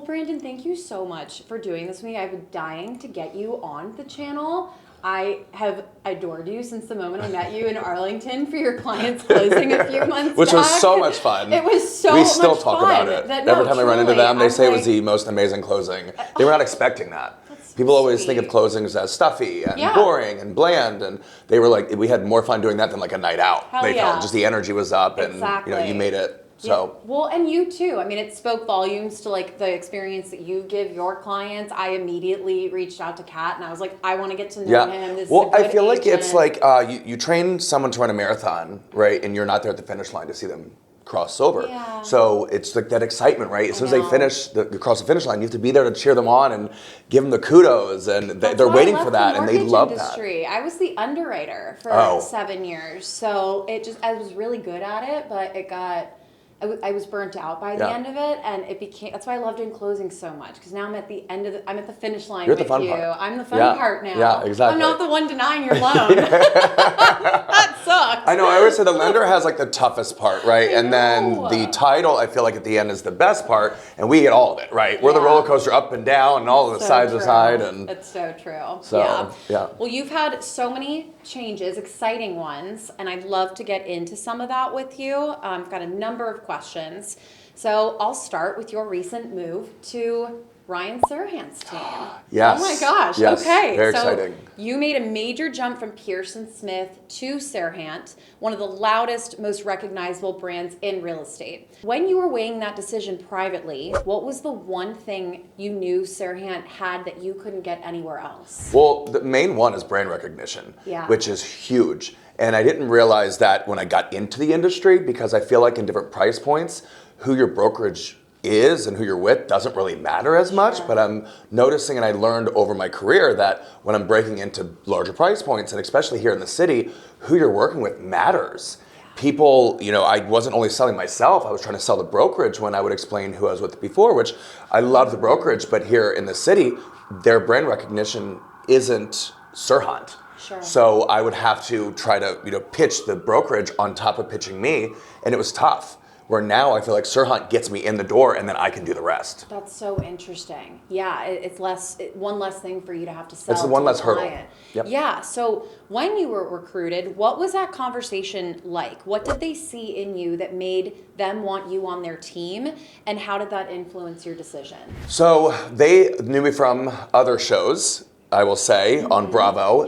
Brandon, thank you so much for doing this with me. I've been dying to get you on the channel. I have adored you since the moment I met you in Arlington for your clients closing a few months Which back. was so much fun. It was so much fun. We still talk about it. Every time I run into them, they say it was the most amazing closing. They were not expecting that. People always think of closings as stuffy and boring and bland, and they were like, we had more fun doing that than like a night out. They felt just the energy was up, and you made it. So well, and you too. I mean, it spoke volumes to like the experience that you give your clients. I immediately reached out to Kat and I was like, I want to get to know him. This is a good I feel like agent. it's like you train someone to run a marathon, right? And you're not there at the finish line to see them cross over. Yeah. So it's like that excitement, right? As soon as they finish cross the finish line, you have to be there to cheer them on and give them the kudos, and they're waiting for that, and they love that. I was the underwriter for 7 years, so I was really good at it, but I was burnt out by the end of it, and it became. That's why I love doing closing so much, because now I'm at the end of I'm at the finish line with you. I'm the fun part now. Yeah, exactly. I'm not the one denying your loan. That sucks. I know. I always say the lender has like the toughest part, right? And then the title, I feel like at the end is the best part, and we get all of it, right? We're the roller coaster up and down, and all of the side to side, and it's so true. So yeah. Well, you've had so many changes, exciting ones, and I'd love to get into some of that with you. I've got a number of questions. So I'll start with your recent move to Ryan Serhant's team. Yes. Oh my gosh. Yes. Okay. Very exciting. You made a major jump from Pearson Smith to Serhant, one of the loudest, most recognizable brands in real estate. When you were weighing that decision privately, what was the one thing you knew Serhant had that you couldn't get anywhere else? Well, the main one is brand recognition, which is huge. And I didn't realize that when I got into the industry, because I feel like in different price points, who your brokerage is and who you're with doesn't really matter as much, but I'm noticing, and I learned over my career, that when I'm breaking into larger price points, and especially here in the city, who you're working with matters. People, I wasn't only selling myself, I was trying to sell the brokerage when I would explain who I was with before, which I love the brokerage, but here in the city, their brand recognition isn't Serhant. Sure. So I would have to try to, pitch the brokerage on top of pitching me, and it was tough. Where now I feel like Serhant gets me in the door, and then I can do the rest. That's so interesting. Yeah, it's one less thing for you to have to sell. It's one less hurdle. Yep. Yeah. So when you were recruited, what was that conversation like? What did they see in you that made them want you on their team, and how did that influence your decision? So they knew me from other shows, I will say, on Bravo.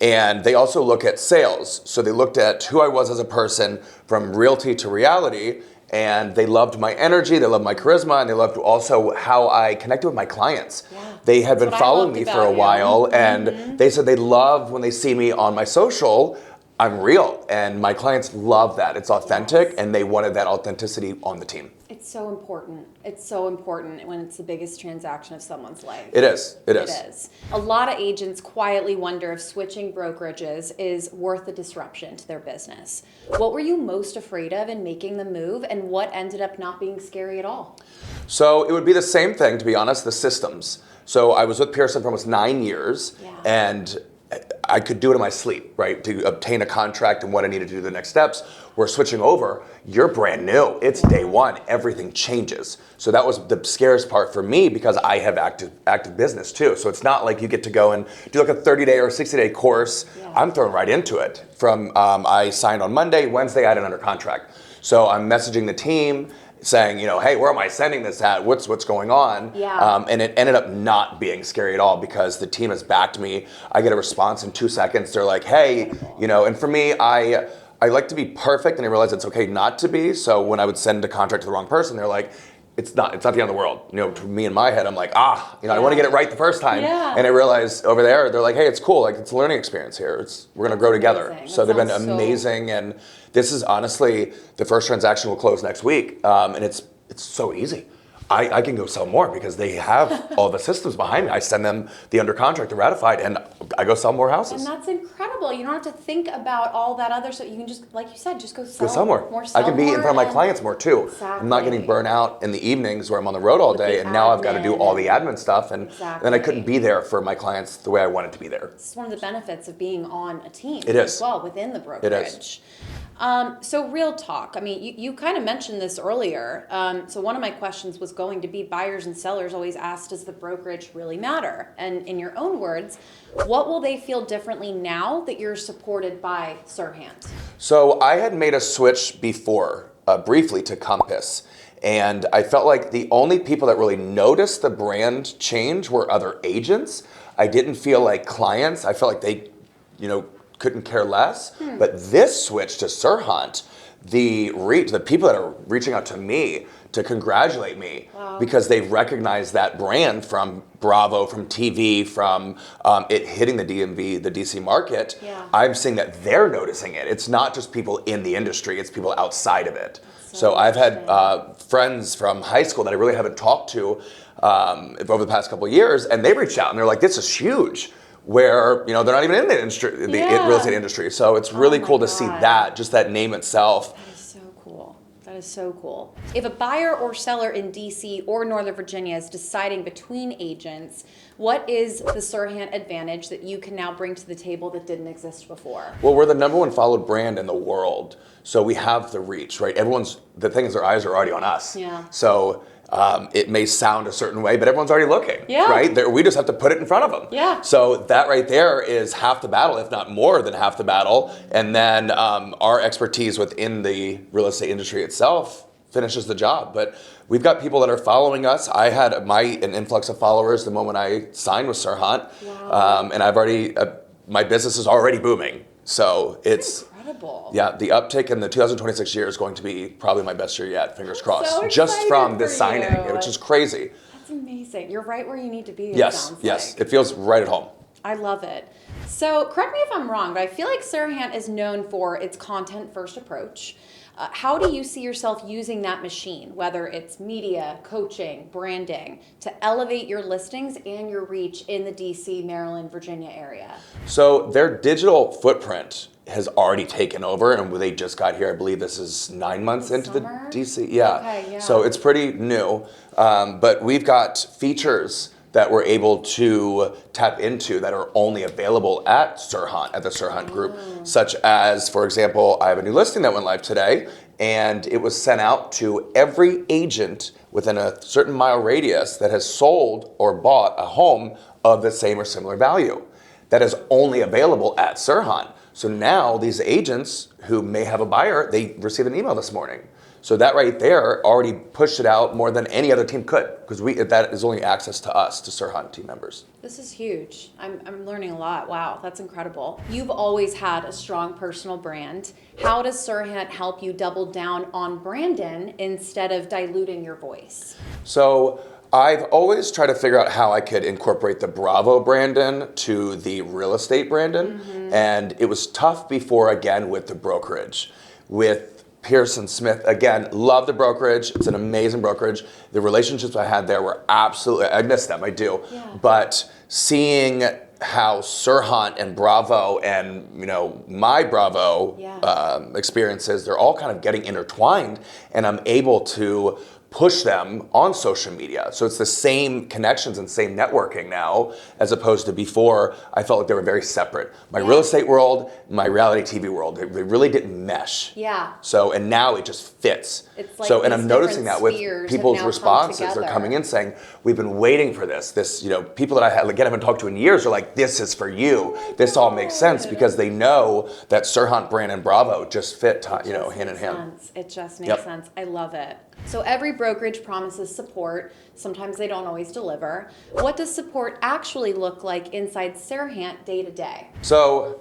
And they also look at sales. So they looked at who I was as a person from realty to reality, and they loved my energy, they loved my charisma, and they loved also how I connected with my clients. They had been following me for a while, and they said they love when they see me on my social, I'm real, and my clients love that. It's authentic, and they wanted that authenticity on the team. It's so important. It's so important when it's the biggest transaction of someone's life. It is. It is. It is. A lot of agents quietly wonder if switching brokerages is worth the disruption to their business. What were you most afraid of in making the move, and what ended up not being scary at all? So it would be the same thing, to be honest, the systems. So I was with Pearson for almost 9 years, and I could do it in my sleep, right? To obtain a contract and what I needed to do the next steps. We're switching over. You're brand new. It's day one. Everything changes. So that was the scariest part for me, because I have active business too. So it's not like you get to go and do like a 30-day or 60-day course. I'm thrown right into it. From I signed on Monday, Wednesday I had it under contract. So I'm messaging the team saying, hey, where am I sending this at? What's going on? And it ended up not being scary at all, because the team has backed me. I get a response in 2 seconds. They're like, hey, and for me, I like to be perfect, and I realize it's okay not to be. So when I would send a contract to the wrong person, they're like, it's not the end of the world. To me in my head, I'm like, I want to get it right the first time. And I realize over there, they're like, hey, it's cool. Like, it's a learning experience here. We're going to grow together. So they've been amazing. And this is honestly, the first transaction will close next week. And it's so easy. I can go sell more because they have all the systems behind me. I send them the under contract, the ratified, and I go sell more houses. And that's incredible. You don't have to think about all that other stuff. You can just, like you said, just go sell more. I can be in front of my clients more too. I'm not getting burnt out in the evenings where I'm on the road all day, and now I've got to do all the admin stuff, and then I couldn't be there for my clients the way I wanted to be there. It's one of the benefits of being on a team as well within the brokerage. It is. So real talk. I mean, you kind of mentioned this earlier. So one of my questions was going to be buyers and sellers always ask, does the brokerage really matter? And in your own words, what will they feel differently now that you're supported by Serhant? So I had made a switch before, briefly to Compass. And I felt like the only people that really noticed the brand change were other agents. I didn't feel like clients. I felt like they, couldn't care less. But this switch to Serhant, the people that are reaching out to me to congratulate me because they've recognized that brand from Bravo, from TV, from it hitting the DMV, the DC market. I'm seeing that they're noticing it. It's not just people in the industry, it's people outside of it. So I've had friends from high school that I really haven't talked to over the past couple of years, and they reached out and they're like, this is huge. Where they're not even in the industry, the real estate industry. So it's really cool to see that, just that name itself. That is so cool. That is so cool. If a buyer or seller in DC or Northern Virginia is deciding between agents, what is the Serhant advantage that you can now bring to the table that didn't exist before? Well, we're the #1 followed brand in the world. So we have the reach, right? The thing is, their eyes are already on us. So it may sound a certain way, but everyone's already looking, right? We just have to put it in front of them. So that right there is half the battle, if not more than half the battle. And then our expertise within the real estate industry itself finishes the job. But we've got people that are following us. I had an influx of followers the moment I signed with Serhant. And I've already, my business is already booming. So it's incredible. Yeah, the uptick in the 2026 year is going to be probably my best year yet, fingers crossed. So just from this signing, which is crazy. That's amazing. You're right where you need to be. Yes, it feels right at home. I love it. So correct me if I'm wrong, but I feel like Serhant is known for its content-first approach. How do you see yourself using that machine, whether it's media, coaching, branding, to elevate your listings and your reach in the DC, Maryland, Virginia area? So their digital footprint has already taken over, and they just got here. I believe this is 9 months into the DC. So it's pretty new. But we've got features that we're able to tap into that are only available at Serhant, at the Serhant Group, such as, for example, I have a new listing that went live today, and it was sent out to every agent within a certain mile radius that has sold or bought a home of the same or similar value. That is only available at Serhant. So now these agents who may have a buyer, they received an email this morning. So that right there already pushed it out more than any other team could, because that is only access to us, to Serhant team members. This is huge. I'm learning a lot. Wow, that's incredible. You've always had a strong personal brand. How does Serhant help you double down on Brandon instead of diluting your voice? So I've always tried to figure out how I could incorporate the Bravo Brandon to the real estate Brandon. And it was tough before, again, with the brokerage. With Pearson Smith, again, love the brokerage. It's an amazing brokerage. The relationships I had there were absolutely, I miss them, I do. But seeing how Serhant and Bravo and, my Bravo experiences, they're all kind of getting intertwined, and I'm able to push them on social media. So it's the same connections and same networking now, as opposed to before. I felt like they were very separate. My real estate world, my reality TV world, they really didn't mesh. So, and now it just fits. It's like and I'm noticing that with people's responses. They're coming in saying, we've been waiting for this. People that I haven't talked to in years are like, this is for you. This all makes sense, because they know that Serhant, Brand, and Bravo just fit, hand in hand. It just makes sense. I love it. So every brokerage promises support. Sometimes they don't always deliver. What does support actually look like inside Serhant day to day? So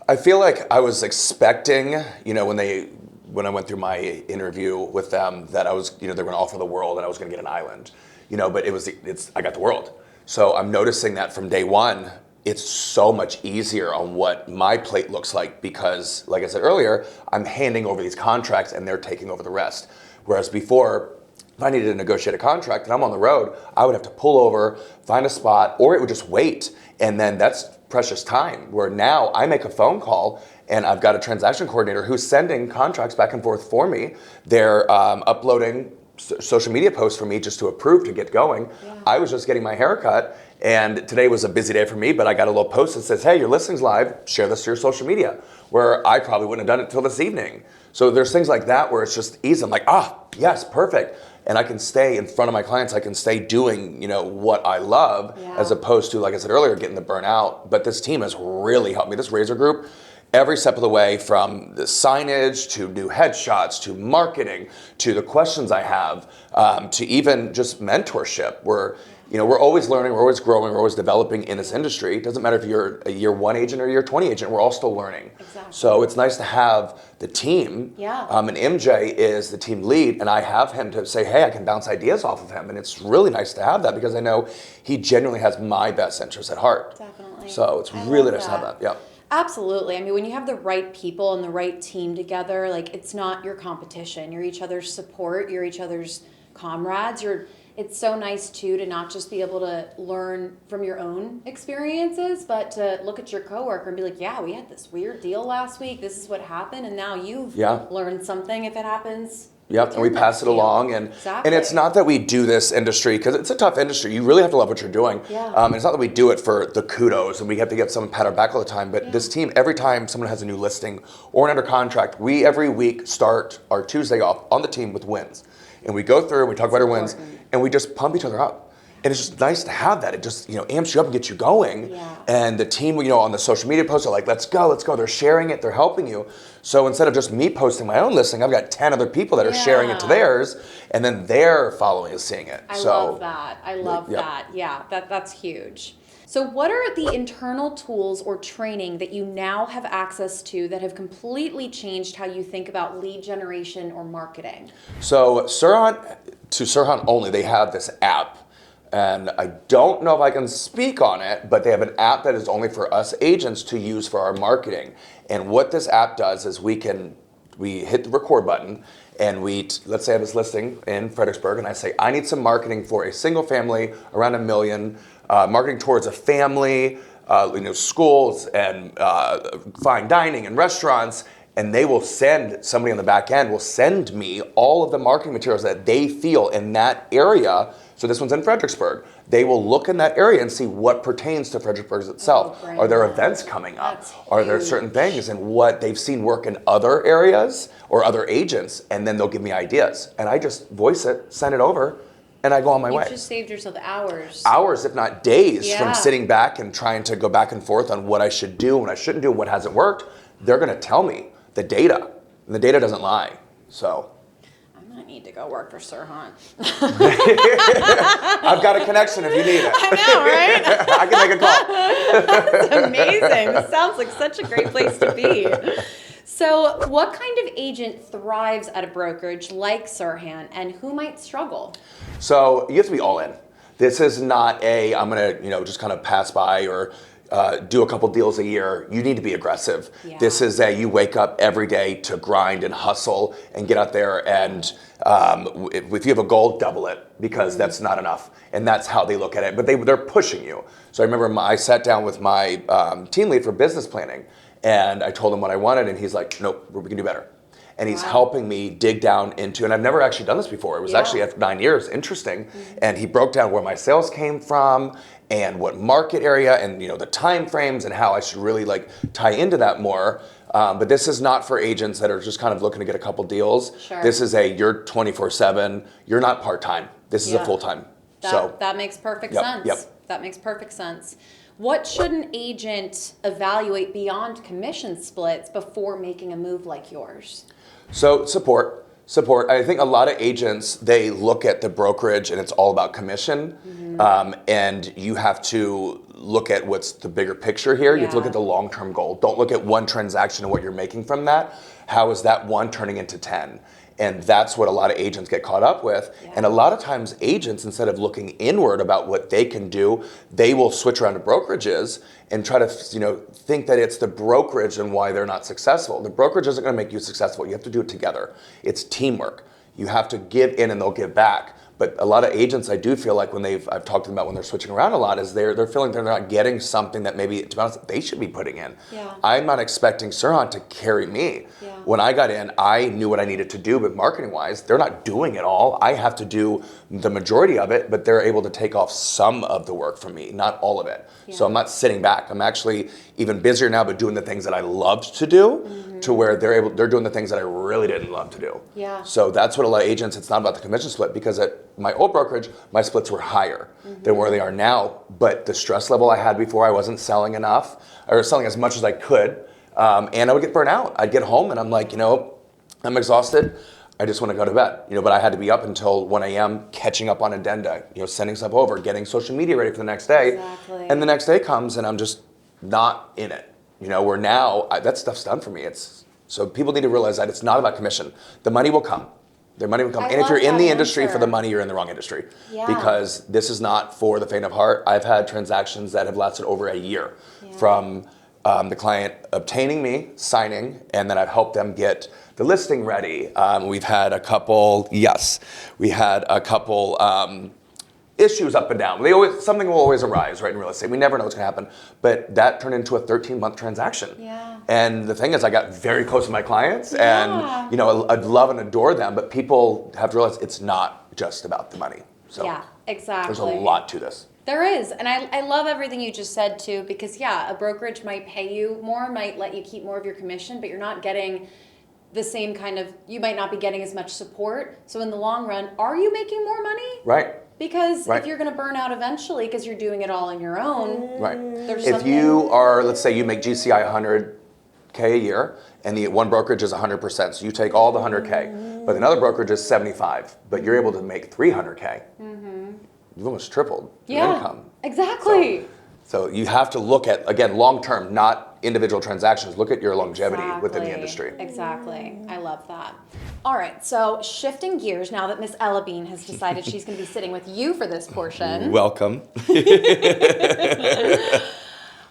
I feel like I was expecting, when I went through my interview with them, that I was, they were going to offer the world and I was going to get an island, but I got the world. So I'm noticing that from day one, it's so much easier on what my plate looks like, because, like I said earlier, I'm handing over these contracts and they're taking over the rest. Whereas before, if I needed to negotiate a contract and I'm on the road, I would have to pull over, find a spot, or it would just wait. And then that's precious time. Where now I make a phone call and I've got a transaction coordinator who's sending contracts back and forth for me. They're uploading social media posts for me just to approve to get going. Yeah. I was just getting my hair cut, and today was a busy day for me, but I got a little post that says, hey, your listing's live, share this to your social media, where I probably wouldn't have done it till this evening. So there's things like that where it's just easy. I'm like, yes, perfect. And I can stay in front of my clients. I can stay doing, what I love, as opposed to, like I said earlier, getting the burnout. But this team has really helped me. This RAZR Group, every step of the way, from the signage to new headshots to marketing to the questions I have, to even just mentorship. We're always learning, we're always growing, we're always developing in this industry. It doesn't matter if you're a year 1 agent or a year 20 agent, we're all still learning. Exactly. So it's nice to have the team. Yeah. And MJ is the team lead, and I have him to say, hey, I can bounce ideas off of him. And it's really nice to have that, because I know he genuinely has my best interest at heart. Definitely. So it's really nice to have that. Yeah. Absolutely. I mean, when you have the right people and the right team together, like, it's not your competition. You're each other's support. You're each other's comrades. It's so nice too to not just be able to learn from your own experiences, but to look at your coworker and be like, yeah, we had this weird deal last week. This is what happened, and now you've learned something if it happens. Yep, and we pass it along, and it's not that we do this industry because it's a tough industry. You really have to love what you're doing. Yeah. And it's not that we do it for the kudos and we have to get someone pat our back all the time. But this team, every time someone has a new listing or an under contract, we every week start our Tuesday off on the team with wins, and we go through and we talk about our wins, and we just pump each other up. And it's just nice to have that. It just, amps you up and gets you going. Yeah. And the team, on the social media posts are like, let's go. They're sharing it. They're helping you. So instead of just me posting my own listing, I've got 10 other people that are sharing it to theirs, and then their following is seeing it. I love that. I love that. Yeah, that's huge. So what are the internal tools or training that you now have access to that have completely changed how you think about lead generation or marketing? So Serhant only, they have this app. And I don't know if I can speak on it, but they have an app that is only for us agents to use for our marketing. And what this app does is we hit the record button, and let's say I have this listing in Fredericksburg, and I say, I need some marketing for a single family around $1 million, marketing towards a family, schools and fine dining and restaurants. And they will somebody on the back end will send me all of the marketing materials that they feel in that area. So this one's in Fredericksburg. They will look in that area and see what pertains to Fredericksburg itself. Oh, are there events coming up? That's Are there certain things and what they've seen work in other areas or other agents? And then they'll give me ideas. And I just voice it, send it over, and I go on my way. You just saved yourself hours. Hours, if not days, from sitting back and trying to go back and forth on what I should do, what I shouldn't do, what hasn't worked. They're going to tell me the data, and the data doesn't lie. So I might need to go work for Serhant. I've got a connection if you need it. I know, right? I can make a call. That's amazing. This sounds like such a great place to be. So what kind of agent thrives at a brokerage like Serhant, and who might struggle? So you have to be all in. This is not I'm going to just kind of pass by or do a couple deals a year. You need to be aggressive. Yeah. This is you wake up every day to grind and hustle and get out there, and if you have a goal, double it, because that's not enough. And that's how they look at it. But they're pushing you. So I remember I sat down with my team lead for business planning, and I told him what I wanted, and he's like, nope, we can do better. And he's helping me dig down into, and I've never actually done this before. It was actually after 9 years, interesting. And he broke down where my sales came from and what market area and the time frames and how I should really tie into that more. But this is not for agents that are just kind of looking to get a couple deals. Sure. This is you're 24/7. You're not part-time. This is a full-time. That makes perfect sense. Yep. That makes perfect sense. What should an agent evaluate beyond commission splits before making a move like yours? So support. I think a lot of agents, they look at the brokerage and it's all about commission. And you have to look at what's the bigger picture here. You have to look at the long-term goal. Don't look at one transaction and what you're making from that. How is that one turning into 10? And that's what a lot of agents get caught up with. And a lot of times agents, instead of looking inward about what they can do, they will switch around to brokerages and try to think that it's the brokerage and why they're not successful. The brokerage isn't going to make you successful. You have to do it together. It's teamwork. You have to give in and they'll give back. But a lot of agents, I do feel like when I've talked to them about when they're switching around a lot, is they're feeling they're not getting something that maybe, to be honest, they should be putting in. Yeah. I'm not expecting Serhant to carry me. Yeah. When I got in, I knew what I needed to do, but marketing-wise, they're not doing it all. I have to do the majority of it, but they're able to take off some of the work from me, not all of it. Yeah. So I'm not sitting back. I'm actually even busier now, but doing the things that I loved to do, to where they're doing the things that I really didn't love to do. Yeah. So that's what a lot of agents, it's not about the commission split, because at my old brokerage, my splits were higher than where they are now, but the stress level I had before, I wasn't selling enough, or selling as much as I could, and I would get burnt out. I'd get home and I'm like, I'm exhausted. I just want to go to bed, but I had to be up until 1 a.m. catching up on addenda, sending stuff over, getting social media ready for the next day. Exactly. And the next day comes and I'm just not in it. Where now that stuff's done for me. So people need to realize that it's not about commission. The money will come. The money will come. And if you're in the industry for the money, you're in the wrong industry. Yeah. Because this is not for the faint of heart. I've had transactions that have lasted over a year from the client obtaining me, signing, and then I've helped them get the listing ready. We've had a couple issues up and down. Something will always arise, right, in real estate. We never know what's gonna happen. But that turned into a 13-month transaction. Yeah. And the thing is, I got very close to my clients, and I'd love and adore them, but people have to realize it's not just about the money. So Yeah, exactly. there's a lot to this. There is, and I love everything you just said too, because a brokerage might pay you more, might let you keep more of your commission, but you're not getting the same you might not be getting as much support. So in the long run, are you making more money? Right. Because if you're going to burn out eventually because you're doing it all on your own, Right. there's If you are, let's say you make GCI 100K a year, and the one brokerage is 100%, so you take all the 100K, but another brokerage is 75, but you're able to make 300K. You've almost tripled your income. Exactly. So you have to look at, again, long-term, not individual transactions. Look at your longevity within the industry. Exactly. I love that. All right, so shifting gears now that Miss Ella Bean has decided she's going to be sitting with you for this portion. Welcome.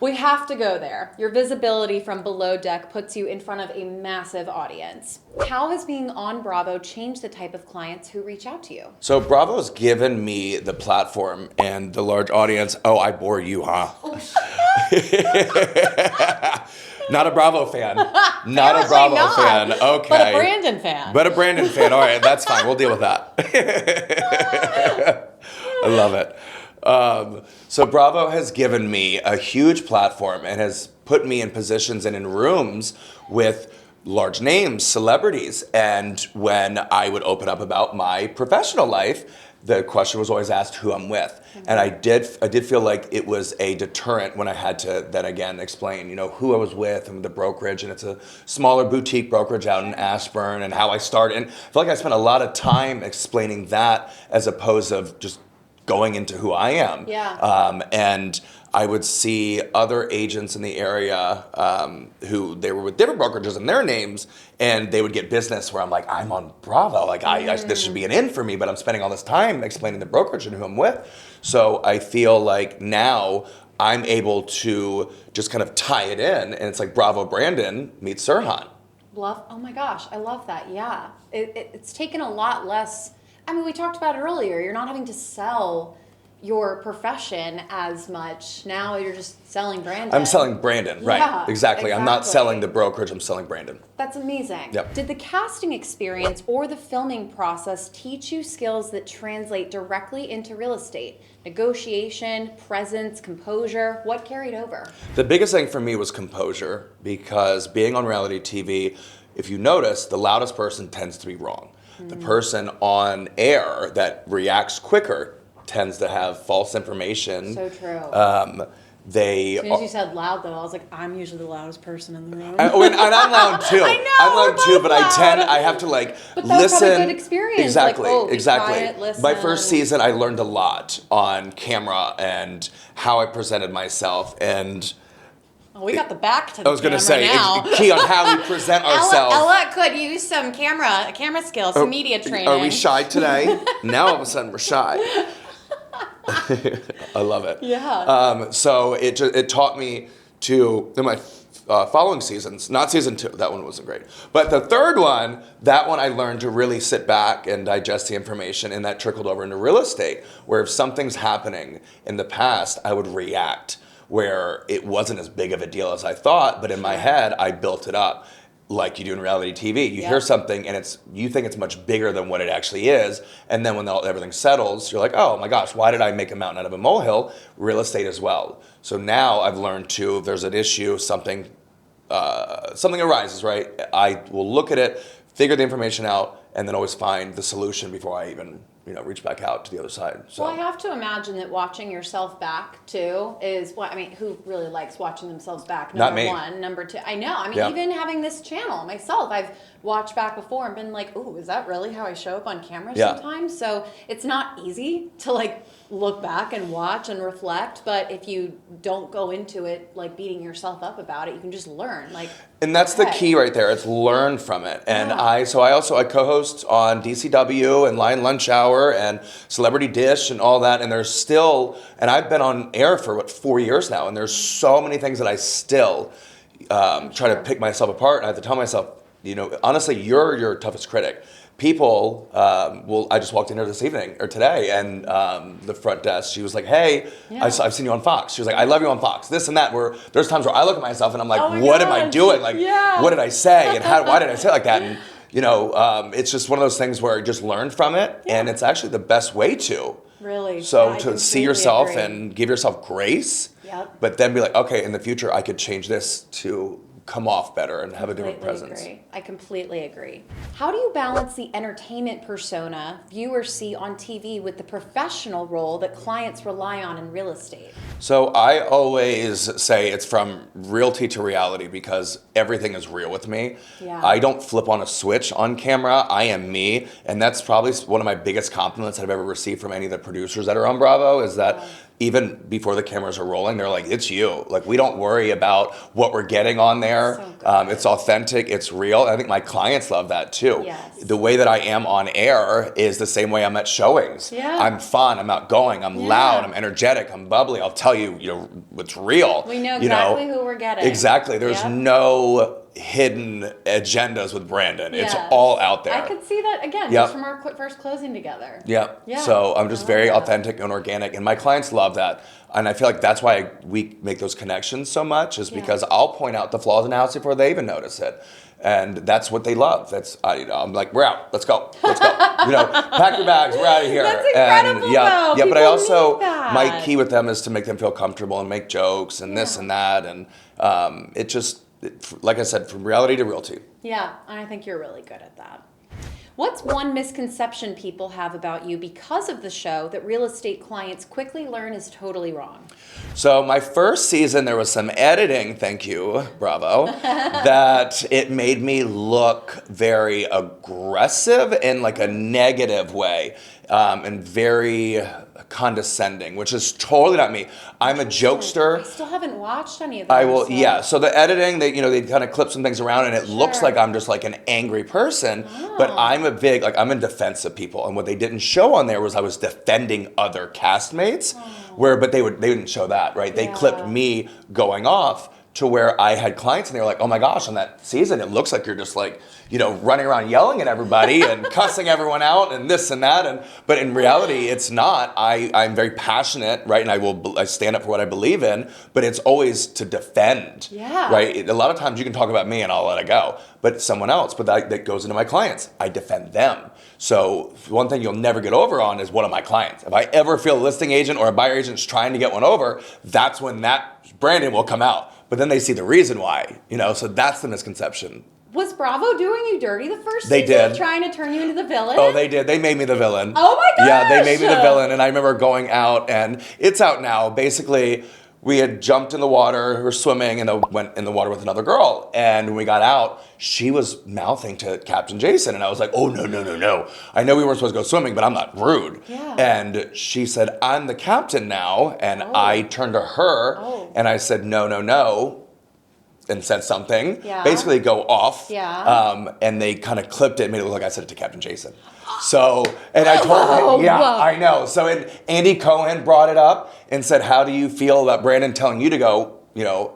We have to go there. Your visibility from below deck puts you in front of a massive audience. How has being on Bravo changed the type of clients who reach out to you? So Bravo's given me the platform and the large audience. Oh, I bore you, huh? Not a Bravo fan. Not a Bravo fan. Okay. But a Brandon fan. But a Brandon fan. All right, that's fine. We'll deal with that. I love it. So Bravo has given me a huge platform and has put me in positions and in rooms with large names, celebrities. And when I would open up about my professional life, the question was always asked who I'm with. And I did feel like it was a deterrent when I had to then again explain, who I was with and the brokerage. And it's a smaller boutique brokerage out in Ashburn and how I started. And I feel like I spent a lot of time explaining that as opposed to just going into who I am. Yeah. And I would see other agents in the area who they were with different brokerages and their names, and they would get business where I'm like, I'm on Bravo. Like, this should be an in for me, but I'm spending all this time explaining the brokerage and who I'm with. So I feel like now I'm able to just kind of tie it in, and it's like Bravo Brandon meets Serhant. Oh my gosh, I love that. Yeah. It's taken a lot less. I mean, we talked about it earlier. You're not having to sell your profession as much. Now you're just selling Brandon. I'm selling Brandon, right. Yeah, exactly. I'm not selling the brokerage, I'm selling Brandon. That's amazing. Yep. Did the casting experience or the filming process teach you skills that translate directly into real estate? Negotiation, presence, composure, what carried over? The biggest thing for me was composure, because being on reality TV, if you notice, the loudest person tends to be wrong. The person on air that reacts quicker tends to have false information. So true. As soon as you said loud, though, I was like, I'm usually the loudest person in the room. And I'm loud too. I know, I'm loud too, but loud. I have to But that was listen. probably a good experience. Exactly, Like, be exactly. quiet, listen. My first season, I learned a lot on camera and how I presented myself, and we got the back to the I was going to say, now. key on how we present ourselves. Ella could use some camera skills, some media training. Are we shy today? Now all of a sudden we're shy. I love it. Yeah. So it taught me to, in my following seasons. Not season 2, that one wasn't great. But the third one, that one I learned to really sit back and digest the information, and that trickled over into real estate, where if something's happening in the past, I would react, where it wasn't as big of a deal as I thought, but in my head, I built it up. Like you do in reality TV. You hear something and you think it's much bigger than what it actually is. And then when everything settles, you're like, oh my gosh, why did I make a mountain out of a molehill? Real estate as well. So now I've learned to, if there's an issue, something arises, right? I will look at it, figure the information out, and then always find the solution before I even reach back out to the other side. So. Well, I have to imagine that watching yourself back too is who really likes watching themselves back? Not me. Number one. Number two, I know. Even having this channel myself, I've watched back before and been like, ooh, is that really how I show up on camera sometimes? So it's not easy to look back and watch and reflect, but if you don't go into it beating yourself up about it, you can just learn. And that's the key right there. It's learn from it. And I co-host on DCW and Lion Lunch Hour and Celebrity Dish and all that. And and I've been on air for 4 years now. And there's so many things that I still try to pick myself apart. And I have to tell myself, honestly, you're your toughest critic. People I just walked in here this evening or today, and the front desk, she was like, hey, I've seen you on Fox. She was like, I love you on Fox, this and that. Where there's times where I look at myself and I'm like, what am I doing? What did I say? And why did I say it like that? And it's just one of those things where I just learned from it, and it's actually the best way to. Really? So to see yourself and give yourself grace, but then be like, okay, in the future I could change this to come off better and have a different presence. I completely agree. How do you balance the entertainment persona viewers see on TV with the professional role that clients rely on in real estate? So I always say it's from realty to reality, because everything is real with me. I don't flip on a switch on camera. I am me. And that's probably one of my biggest compliments that I've ever received from any of the producers that are on Bravo, is that even before the cameras are rolling, they're like, it's you. We don't worry about what we're getting on there. It's authentic, it's real. I think my clients love that too. Yes. The way that I am on air is the same way I'm at showings. I'm fun, I'm outgoing, I'm loud, I'm energetic, I'm bubbly. I'll tell you, what's real. We know exactly who we're getting. Exactly. There's no hidden agendas with Brandon. It's all out there. I could see that again just from our first closing together. So I'm just very authentic and organic, and my clients love that. And I feel like that's why we make those connections so much, is because I'll point out the flaws in the house before they even notice it. And that's what they love. I'm like, we're out. Let's go. Pack your bags. We're out of here. That's incredible, though. But I also, my key with them is to make them feel comfortable and make jokes and this and that. And like I said, from reality to realty. Yeah, and I think you're really good at that. What's one misconception people have about you because of the show that real estate clients quickly learn is totally wrong? So my first season, there was some editing, thank you, Bravo, that it made me look very aggressive in a negative way, and very condescending, which is totally not me. I'm a jokester. I still haven't watched any of them. I will, so the editing, they kind of clip some things around, and it looks like I'm just an angry person, but I'm I'm in defense of people, and what they didn't show on there was I was defending other castmates, but they didn't show that, right? They clipped me going off to where I had clients and they were like, oh my gosh, on that season, it looks like you're just running around yelling at everybody and cussing everyone out and this and that. But in reality, it's not. I'm very passionate, right? And I stand up for what I believe in, but it's always to defend, right? A lot of times you can talk about me and I'll let it go, but someone else, but that goes into my clients. I defend them. So one thing you'll never get over on is one of my clients. If I ever feel a listing agent or a buyer agent's trying to get one over, that's when that Brandon will come out. But then they see the reason why, so that's the misconception. Was Bravo doing you dirty the first season? They did. Trying to turn you into the villain? Oh, they did. They made me the villain. Oh my gosh! Yeah, they made me the villain, and I remember going out, and it's out now. Basically, we had jumped in the water, we were swimming, and went in the water with another girl. And when we got out, she was mouthing to Captain Jason, and I was like, oh, no. I know we weren't supposed to go swimming, but I'm not rude. Yeah. And she said, I'm the captain now, and I turned to her, and I said, no. And said something, basically go off, and they kind of clipped it and made it look like I said it to Captain Jason. So, and I told him, I know. So, and Andy Cohen brought it up and said, how do you feel about Brandon telling you to go,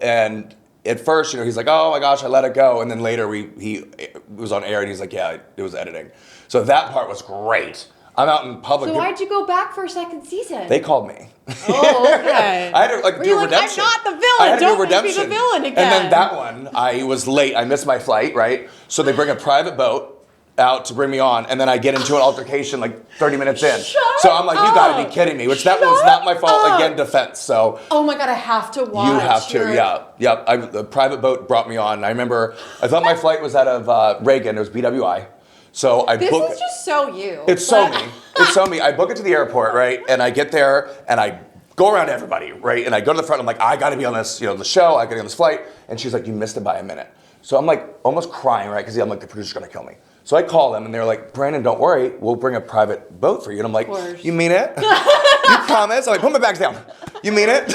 and at first, he's like, oh my gosh, I let it go. And then later he was on air and he's like, yeah, it was editing. So that part was great. I'm out in public. So why'd you go back for a second season? They called me. Oh, okay. I had to do a redemption. I'm not the villain. Don't make me the villain again. And then that one, I was late. I missed my flight, right? So they bring a private boat out to bring me on, and then I get into an altercation like 30 minutes in. So I'm like, you gotta be kidding me, which that was not my fault. Again, defense. So. Oh my God, I have to watch. You have to, yeah. The private boat brought me on. I remember, I thought my flight was out of Reagan. It was BWI. So I This book. is just so you. It's so me. It's so me. I book it to the airport, right? And I get there and I go around to everybody, right? And I go to the front. I'm like, I got to be on this, the show. I got to be on this flight. And she's like, you missed it by a minute. So I'm like almost crying, right? Because I'm like, the producer's gonna kill me. So I call them and they're like, Brandon, don't worry. We'll bring a private boat for you. And I'm like, you mean it? You promise? I'm like, put my bags down. You mean it?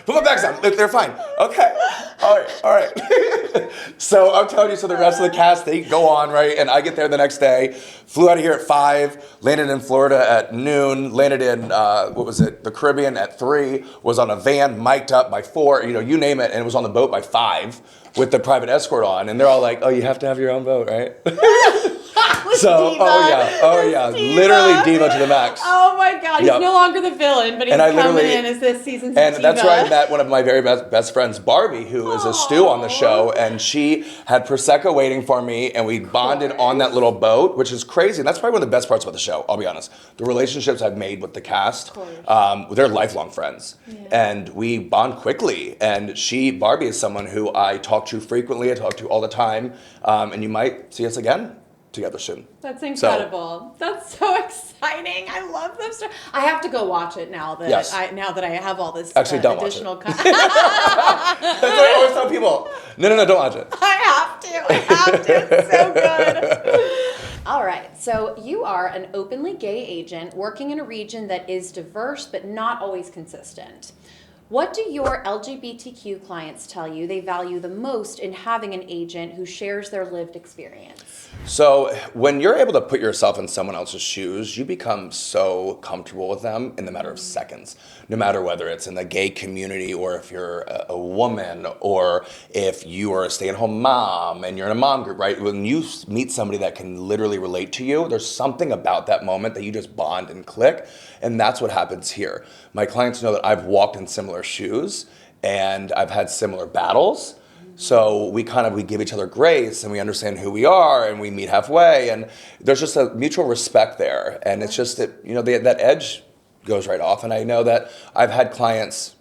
Put my bags down. They're fine. Okay. All right. So I'm telling you, so the rest of the cast, they go on, right? And I get there the next day, flew out of here at 5, landed in Florida at noon, landed in, the Caribbean at 3, was on a van, mic'd up by 4, you name it, and it was on the boat by 5 with the private escort on. And they're all like, oh, you have to have your own boat, right? So, diva. oh yeah, literally diva to the max. Oh my God, he's no longer the villain, but he's coming in as this season's diva. And that's where I met one of my very best friends, Barbie, who is a stew on the show, and she had Prosecco waiting for me, and we bonded on that little boat, which is crazy. And that's probably one of the best parts about the show, I'll be honest. The relationships I've made with the cast, they're lifelong friends, and we bond quickly. And Barbie is someone who I talk to frequently, I talk to all the time, and you might see us again together soon. That's incredible. That's so exciting. I love this stuff. I have to go watch it now that I have all this additional content. That's what I always tell people. No, don't watch it. I have to. It's so good. All right. So you are an openly gay agent working in a region that is diverse but not always consistent. What do your LGBTQ clients tell you they value the most in having an agent who shares their lived experience? So when you're able to put yourself in someone else's shoes, you become so comfortable with them in the matter of seconds. No matter whether it's in the gay community or if you're a woman or if you are a stay-at-home mom and you're in a mom group, right? When you meet somebody that can literally relate to you, there's something about that moment that you just bond and click, and that's what happens here. My clients know that I've walked in similar shoes and I've had similar battles. So we give each other grace and we understand who we are and we meet halfway, and there's just a mutual respect there. And it's just that, that edge goes right off. And I know that I've had clients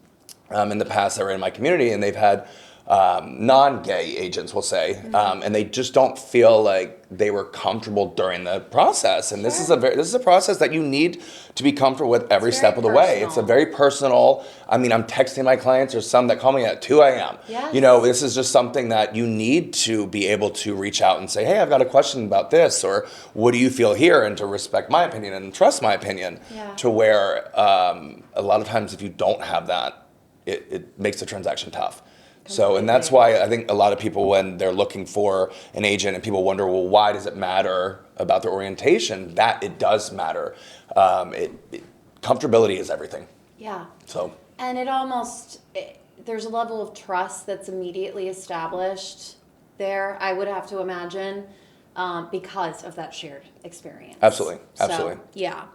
in the past that were in my community and they've had non-gay agents, we'll say, and they just don't feel like they were comfortable during the process. And this is a process that you need to be comfortable with every step of the way. It's a very personal. I'm texting my clients. There's some that call me at 2 a.m. Yes. This is just something that you need to be able to reach out and say, hey, I've got a question about this, or what do you feel here, and to respect my opinion and trust my opinion. To where a lot of times if you don't have that, it makes the transaction tough. So, and that's why I think a lot of people, when they're looking for an agent and people wonder, well, why does it matter about their orientation? That it does matter. Comfortability is everything. Yeah. So. And there's a level of trust that's immediately established there, I would have to imagine, because of that shared experience. Absolutely. So, yeah.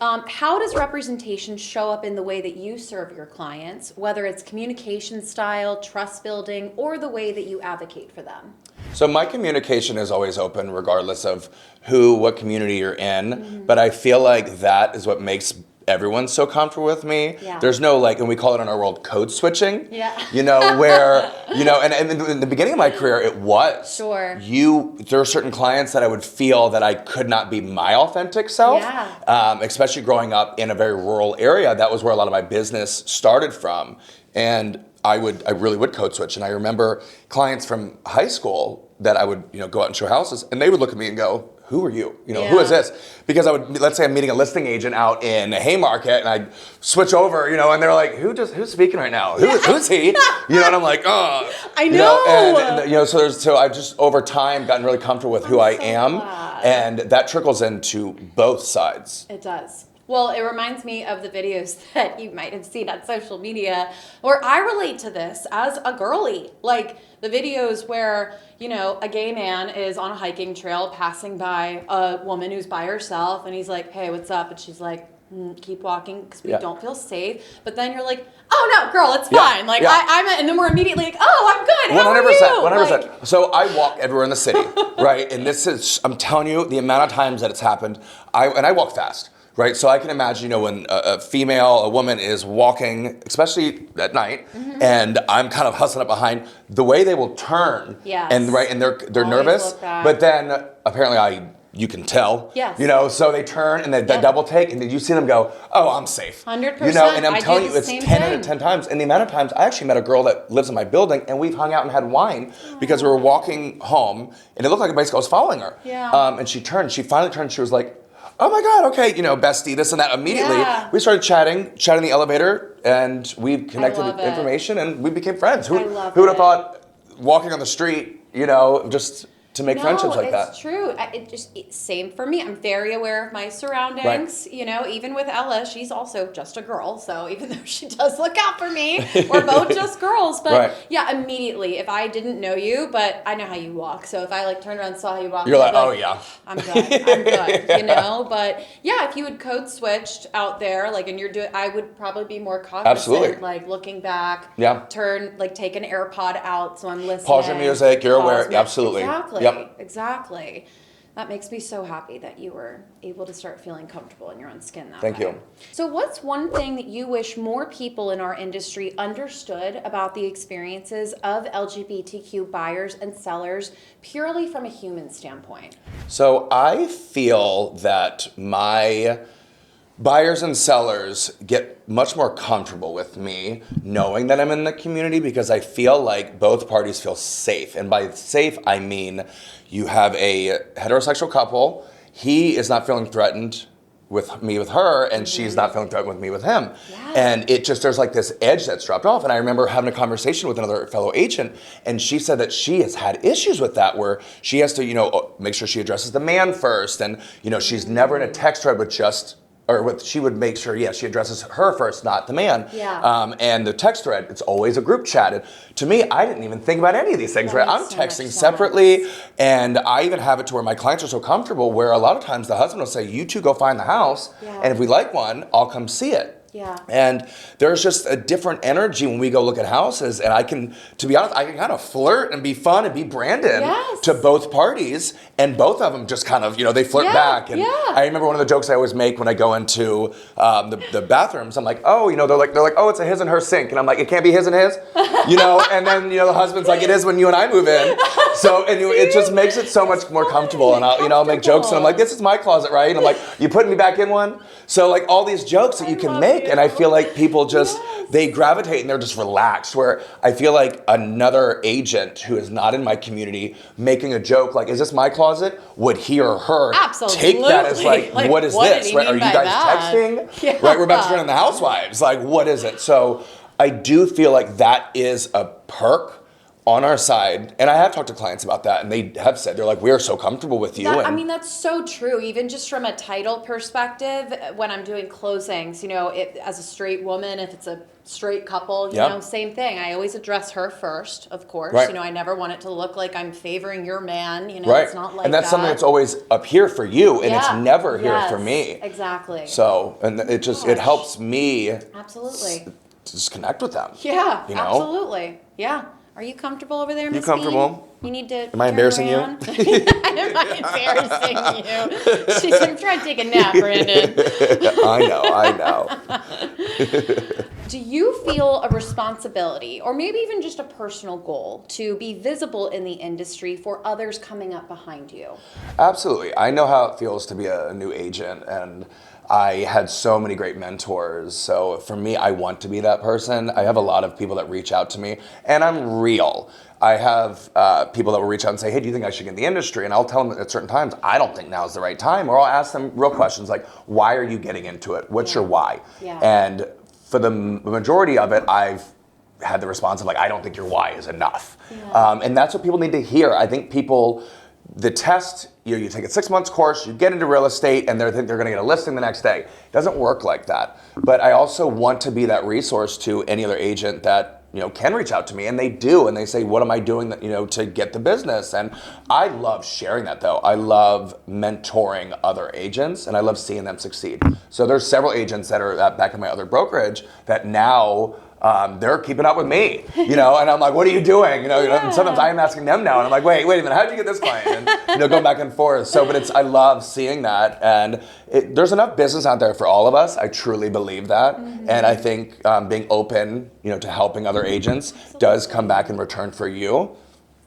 How does representation show up in the way that you serve your clients, whether it's communication style, trust building, or the way that you advocate for them? So my communication is always open regardless of what community you're in, but I feel like that is what makes everyone's so comfortable with me. Yeah. There's no and we call it in our world code switching. Yeah. Where, and in the beginning of my career, it was. Sure. There are certain clients that I would feel that I could not be my authentic self. Yeah. Especially growing up in a very rural area. That was where a lot of my business started from. And I really would code switch. And I remember clients from high school that I would, go out and show houses, and they would look at me and go, who are you? Who is this? Because let's say I'm meeting a listing agent out in a Haymarket, and I switch over, and they're like, who's speaking right now? Who's he? And I'm like, oh. I know. And so I've just over time gotten really comfortable with who I am, glad. and that trickles into both sides. It does. Well, it reminds me of the videos that you might have seen on social media where I relate to this as a girly. Like the videos where, you know, a gay man is on a hiking trail passing by a woman who's by herself and he's like, hey, what's up? And she's like, keep walking because we don't feel safe. But then you're like, oh no, girl, it's fine. Like and then we're immediately like, oh, I'm good. How 100%, are you? 100%. Like, so I walk everywhere in the city, right? And this is, I'm telling you, the amount of times that it's happened, I walk fast. Right, so I can imagine, you know, when a woman is walking, especially at night, and I'm kind of hustling up behind, the way they will turn, and they're always nervous, but then apparently you can tell, you know, so they turn and they double take, and then you see them go, oh, I'm safe. 100%. You know, and I'm telling you, it's 10 out of 10 times. And the amount of times, I actually met a girl that lives in my building, and we've hung out and had wine because we were walking home, and it looked like a bicycle was following her. And she finally turned, she was like, oh my God, okay, you know, bestie, this and that. Immediately, we started chatting in the elevator, and we connected information, and we became friends. Who would have thought walking on the street, you know, just to make friendships like that? It's true. Same for me. I'm very aware of my surroundings. You know, even with Ella, she's also just a girl. So even though she does look out for me, we're both just girls. But yeah, immediately, if I didn't know you, but I know how you walk. So if I like turned around and saw how you walk, you're like, oh yeah, I'm good. You know, but yeah, if you had code switched out there, like, and you're doing, I would probably be more cognizant. Absolutely. Like looking back, turn, like take an AirPod out so I'm listening. Pause your music. You're aware. Absolutely. Exactly. Yep. Exactly. That makes me so happy that you were able to start feeling comfortable in your own skin that Thank way. you. So what's one thing that you wish more people in our industry understood about the experiences of LGBTQ buyers and sellers purely from a human standpoint? So I feel that my buyers and sellers get much more comfortable with me knowing that I'm in the community because I feel like both parties feel safe. And by safe, I mean you have a heterosexual couple. He is not feeling threatened with me with her, and she's not feeling threatened with me with him. And it just, there's like this edge that's dropped off. And I remember having a conversation with another fellow agent, and she said that she has had issues with that, where she has to, you know, make sure she addresses the man first. And, you know, she's never in a text thread with just, she would make sure, she addresses her first, not the man. And the text thread, it's always a group chat. And to me, I didn't even think about any of these things, right? I'm texting separately, and I even have it to where my clients are so comfortable where a lot of times the husband will say, you two go find the house, and if we like one, I'll come see it. And there's just a different energy when we go look at houses, and I can, to be honest, I can kind of flirt and be fun and be Brandon to both parties, and both of them just kind of, you know, they flirt back. And I remember one of the jokes I always make when I go into the bathrooms, I'm like, oh, you know, they're like, oh, it's a his and her sink, and I'm like, it can't be his and his, you know, and then, you know, the husband's like, it is when you and I move in. So, and it just makes it so much more comfortable, and I'll make jokes, and I'm like, this is my closet, right? And I'm like, you putting me back in one? So like all these jokes that you can make. And I feel like people just, they gravitate and they're just relaxed, where I feel like another agent who is not in my community making a joke like, is this my closet? Would he or her take that as like what is this? Right? Are you guys texting? Right, we're about to turn on the housewives. Like, what is it? So I do feel like that is a perk on our side, and I have talked to clients about that, and they have said, they're like, we are so comfortable with you. I mean, that's so true. Even just from a title perspective, when I'm doing closings, you know, as a straight woman, if it's a straight couple, you know, same thing. I always address her first, of course. You know, I never want it to look like I'm favoring your man. You know, it's not like that. And that's something that's always up here for you, and it's never here for me. Exactly. So, and it just, it helps me just connect with them. Yeah, you know? Absolutely. Yeah. Are you comfortable over there, Miss You comfortable? You need to. Am I embarrassing you? Am I embarrassing you? She's like, I'm trying to take a nap, Brandon. I know. Do you feel a responsibility, or maybe even just a personal goal, to be visible in the industry for others coming up behind you? Absolutely. I know how it feels to be a new agent, and I had so many great mentors. So for me, I want to be that person. I have a lot of people that reach out to me, and I'm real. I have people that will reach out and say, hey, do you think I should get in the industry? And I'll tell them at certain times, I don't think now is the right time. Or I'll ask them real questions like, why are you getting into it? What's your why? And for the majority of it, I've had the response of like, I don't think your why is enough. And that's what people need to hear. I think people the test, you take a 6 months course, you get into real estate, and they think they're going to get a listing the next day. It doesn't work like that. But I also want to be that resource to any other agent that can reach out to me, and they do, and they say, what am I doing to get the business? And I love sharing that, though. I love mentoring other agents, and I love seeing them succeed. So there's several agents that are back in my other brokerage that now they're keeping up with me, and I'm like, what are you doing? And sometimes I'm asking them now, and I'm like, wait a minute, how'd you get this client? And go back and forth. So, but I love seeing that, and there's enough business out there for all of us. I truly believe that, and I think being open, to helping other agents does come back in return for you.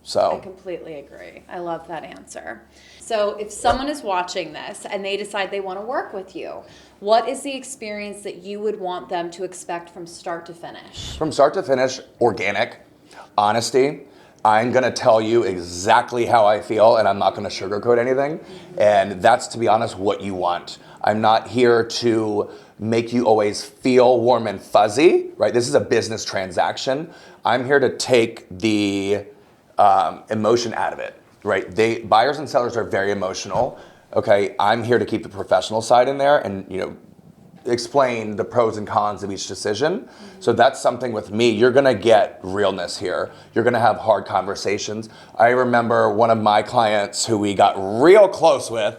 So I completely agree. I love that answer. So if someone is watching this and they decide they want to work with you, what is the experience that you would want them to expect from start to finish? From start to finish, organic, honesty. I'm going to tell you exactly how I feel, and I'm not going to sugarcoat anything. And that's, to be honest, what you want. I'm not here to make you always feel warm and fuzzy, right? This is a business transaction. I'm here to take the emotion out of it, right? Buyers and sellers are very emotional. Okay, I'm here to keep the professional side in there and explain the pros and cons of each decision. So that's something with me. You're gonna get realness here. You're gonna have hard conversations. I remember one of my clients who we got real close with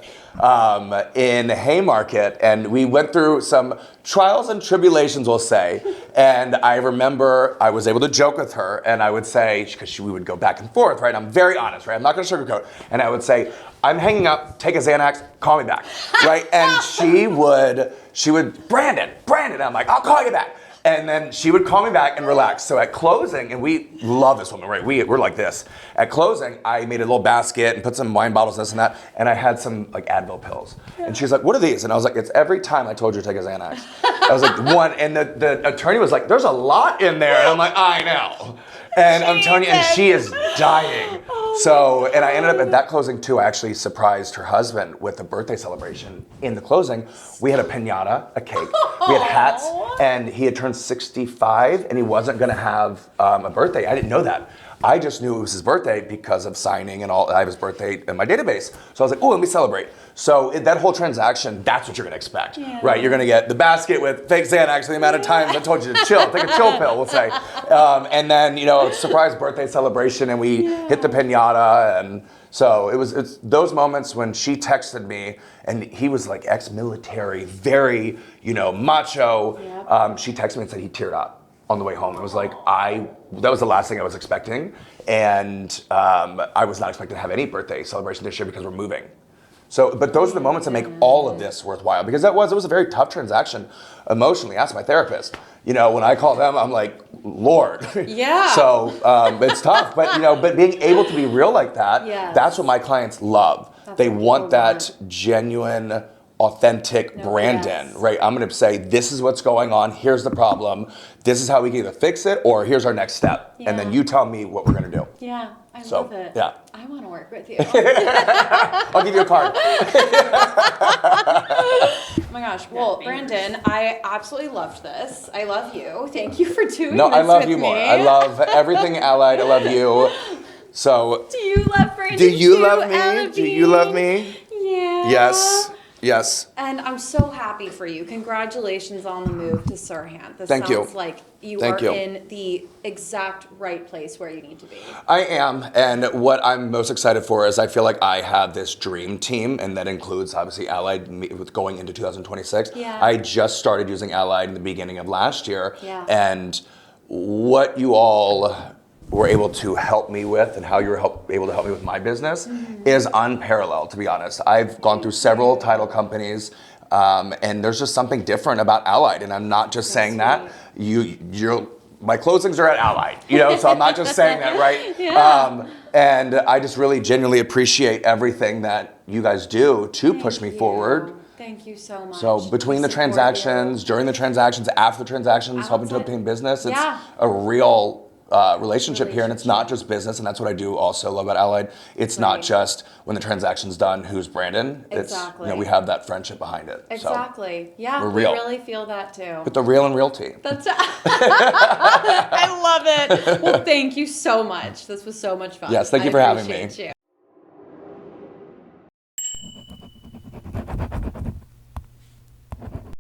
in Haymarket, and we went through some trials and tribulations, we'll say. And I remember I was able to joke with her, and I would say, because we would go back and forth, right? I'm very honest, right? I'm not gonna sugarcoat. And I would say, I'm hanging up, take a Xanax, call me back, right? And she would, Brandon, I'm like, I'll call you back. And then she would call me back and relax. So at closing, and we love this woman, right? We're like this. At closing, I made a little basket and put some wine bottles, this and that, and I had some like Advil pills. And she's like, what are these? And I was like, it's every time I told you to take a Xanax. I was like, one, and the attorney was like, there's a lot in there. And I'm like, I know. And I'm telling you, and she is dying. So, and I ended up at that closing too, I actually surprised her husband with a birthday celebration. In the closing, we had a piñata, a cake, we had hats, and he had turned 65 and he wasn't gonna have a birthday. I didn't know that. I just knew it was his birthday because of signing and all. I have his birthday in my database. So I was like, oh, let me celebrate. So that whole transaction, that's what you're gonna expect, right? You're gonna get the basket with fake Xanax for the amount of times I told you to chill, take a chill pill, we'll say. And then, surprise birthday celebration, and we hit the piñata. And so it's those moments when she texted me, and he was like ex-military, very, macho. She texted me and said he teared up on the way home. It was like, that was the last thing I was expecting. And I was not expecting to have any birthday celebration this year because we're moving. So, but those are the moments that make all of this worthwhile, because it was a very tough transaction emotionally. Ask my therapist. When I call them, I'm like, Lord. Yeah. So it's tough, but being able to be real like that, that's what my clients love. They want that genuine, authentic Brandon, right? I'm going to say, this is what's going on. Here's the problem. This is how we can either fix it or here's our next step. And then you tell me what we're going to do. Yeah, I love it. Yeah. I want to work with you. I'll give you a card. Oh my gosh. Well, Brandon, I absolutely loved this. I love you. Thank you for doing this. No, I love with you me. more. I love everything Allied. I love you. So. Do you love Brandon? Do you too, love me? Ellie? Do you love me? Yeah. Yes. And I'm so happy for you. Congratulations on the move to Serhant. This Thank you. sounds like you are in the exact right place where you need to be. I am, and what I'm most excited for is I feel like I have this dream team, and that includes obviously Allied with going into 2026. Yeah. I just started using Allied in the beginning of last year, Yeah. and what you all were able to help me with and how you were able to help me with my business is unparalleled, to be honest. I've gone through several title companies, and there's just something different about Allied, and I'm not just saying that. My closings are at Allied, so I'm not just saying that, right? Yeah. And I just really genuinely appreciate everything that you guys do to push me forward. Thank you so much. So between the transactions, during the transactions, after the transactions, helping to obtain business, it's a real relationship here, and it's not just business, and that's what I do also love about Allied. It's not just when the transaction's done, who's Brandon. Exactly. It's, we have that friendship behind it. Exactly. So Yeah, we're real. we really feel that too. But the real and realty. That's I love it. Well, thank you so much. This was so much fun. Yes, thank you for having me. I appreciate you.